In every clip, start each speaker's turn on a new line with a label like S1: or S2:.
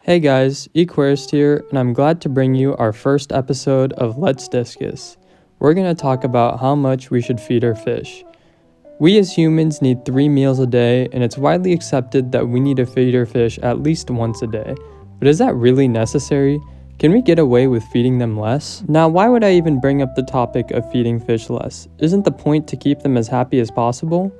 S1: Hey guys, Equarist here, and I'm glad to bring you our first episode of Let's Discus. We're going to talk about how much we should feed our fish. We as humans need 3 meals a day, and it's widely accepted that we need to feed our fish at least once a day. But is that really necessary? Can we get away with feeding them less? Now, why would I even bring up the topic of feeding fish less? Isn't the point to keep them as happy as possible?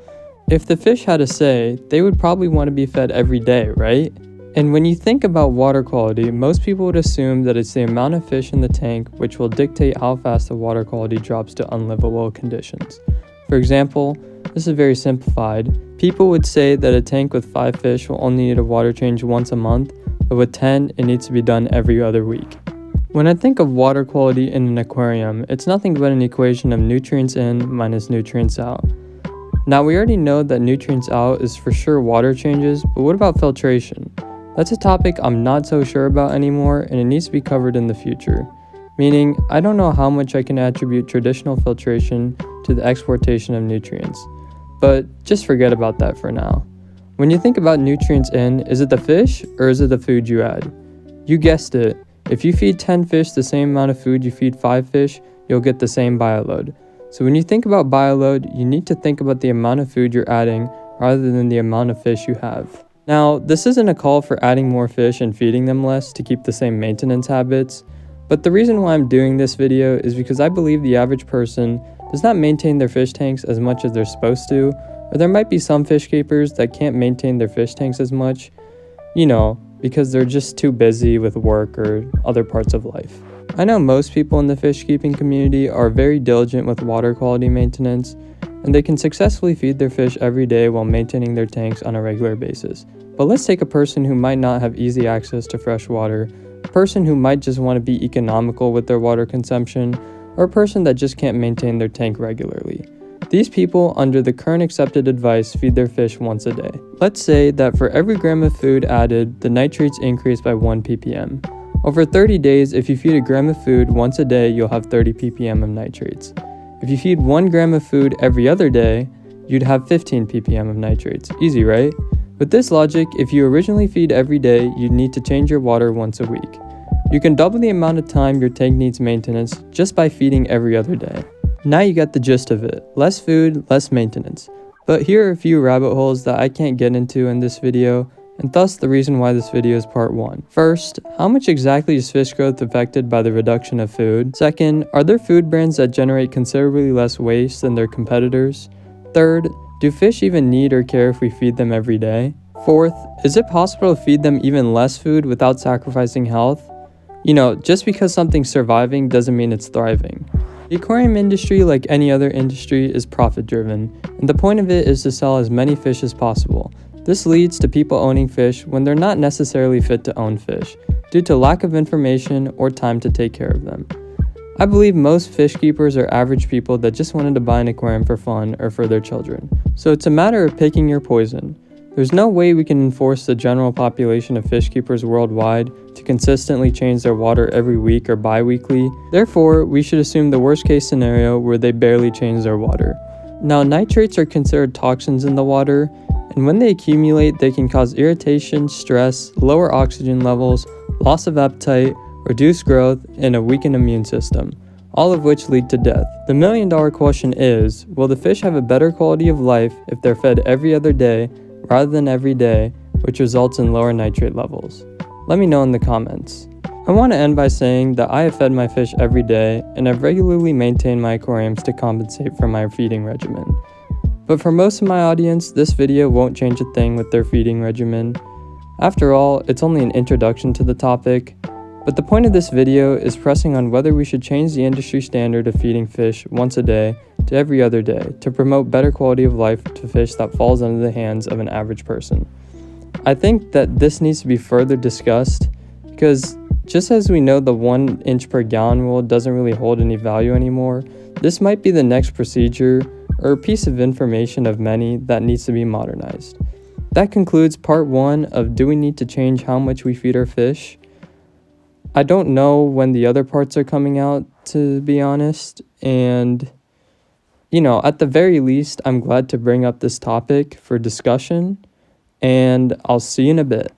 S1: If the fish had a say, they would probably want to be fed every day, right? And when you think about water quality, most people would assume that it's the amount of fish in the tank which will dictate how fast the water quality drops to unlivable conditions. For example, this is very simplified. People would say that a tank with 5 fish will only need a water change once a month, but with 10, it needs to be done every other week. When I think of water quality in an aquarium, it's nothing but an equation of nutrients in minus nutrients out. Now, we already know that nutrients out is for sure water changes, but what about filtration? That's a topic I'm not so sure about anymore, and it needs to be covered in the future. Meaning, I don't know how much I can attribute traditional filtration to the exportation of nutrients. But just forget about that for now. When you think about nutrients in, is it the fish or is it the food you add? You guessed it. If you feed 10 fish the same amount of food you feed 5 fish, you'll get the same bioload. So when you think about bioload, you need to think about the amount of food you're adding rather than the amount of fish you have. Now, this isn't a call for adding more fish and feeding them less to keep the same maintenance habits, but the reason why I'm doing this video is because I believe the average person does not maintain their fish tanks as much as they're supposed to, or there might be some fish keepers that can't maintain their fish tanks as much, because they're just too busy with work or other parts of life. I know most people in the fish keeping community are very diligent with water quality maintenance, and they can successfully feed their fish every day while maintaining their tanks on a regular basis. But let's take a person who might not have easy access to fresh water, a person who might just want to be economical with their water consumption, or a person that just can't maintain their tank regularly. These people, under the current accepted advice, feed their fish once a day. Let's say that for every gram of food added, the nitrates increase by 1 ppm. Over 30 days, if you feed a gram of food once a day, you'll have 30 ppm of nitrates. If you feed 1 gram of food every other day, you'd have 15 ppm of nitrates. Easy, right? With this logic, if you originally feed every day, you'd need to change your water once a week. You can double the amount of time your tank needs maintenance just by feeding every other day. Now you got the gist of it. Less food, less maintenance. But here are a few rabbit holes that I can't get into in this video, and thus the reason why this video is part 1. First, how much exactly is fish growth affected by the reduction of food? Second, are there food brands that generate considerably less waste than their competitors? Third, do fish even need or care if we feed them every day? Fourth, is it possible to feed them even less food without sacrificing health? Just because something's surviving doesn't mean it's thriving. The aquarium industry, like any other industry, is profit-driven, and the point of it is to sell as many fish as possible. This leads to people owning fish when they're not necessarily fit to own fish, due to lack of information or time to take care of them. I believe most fish keepers are average people that just wanted to buy an aquarium for fun or for their children. So it's a matter of picking your poison. There's no way we can enforce the general population of fish keepers worldwide to consistently change their water every week or bi-weekly. Therefore, we should assume the worst case scenario where they barely change their water. Now, nitrates are considered toxins in the water, and when they accumulate, they can cause irritation, stress, lower oxygen levels, loss of appetite, reduced growth, and a weakened immune system, all of which lead to death. The million-dollar question is, will the fish have a better quality of life if they're fed every other day rather than every day, which results in lower nitrate levels? Let me know in the comments. I want to end by saying that I have fed my fish every day, and I've regularly maintained my aquariums to compensate for my feeding regimen. But for most of my audience, this video won't change a thing with their feeding regimen. After all, it's only an introduction to the topic. But the point of this video is pressing on whether we should change the industry standard of feeding fish once a day to every other day to promote better quality of life to fish that falls under the hands of an average person. I think that this needs to be further discussed because just as we know the 1 inch per gallon rule doesn't really hold any value anymore, this might be the next procedure or a piece of information of many that needs to be modernized. That concludes part 1 of do we need to change how much we feed our fish? I don't know when the other parts are coming out, to be honest, and at the very least, I'm glad to bring up this topic for discussion, and I'll see you in a bit.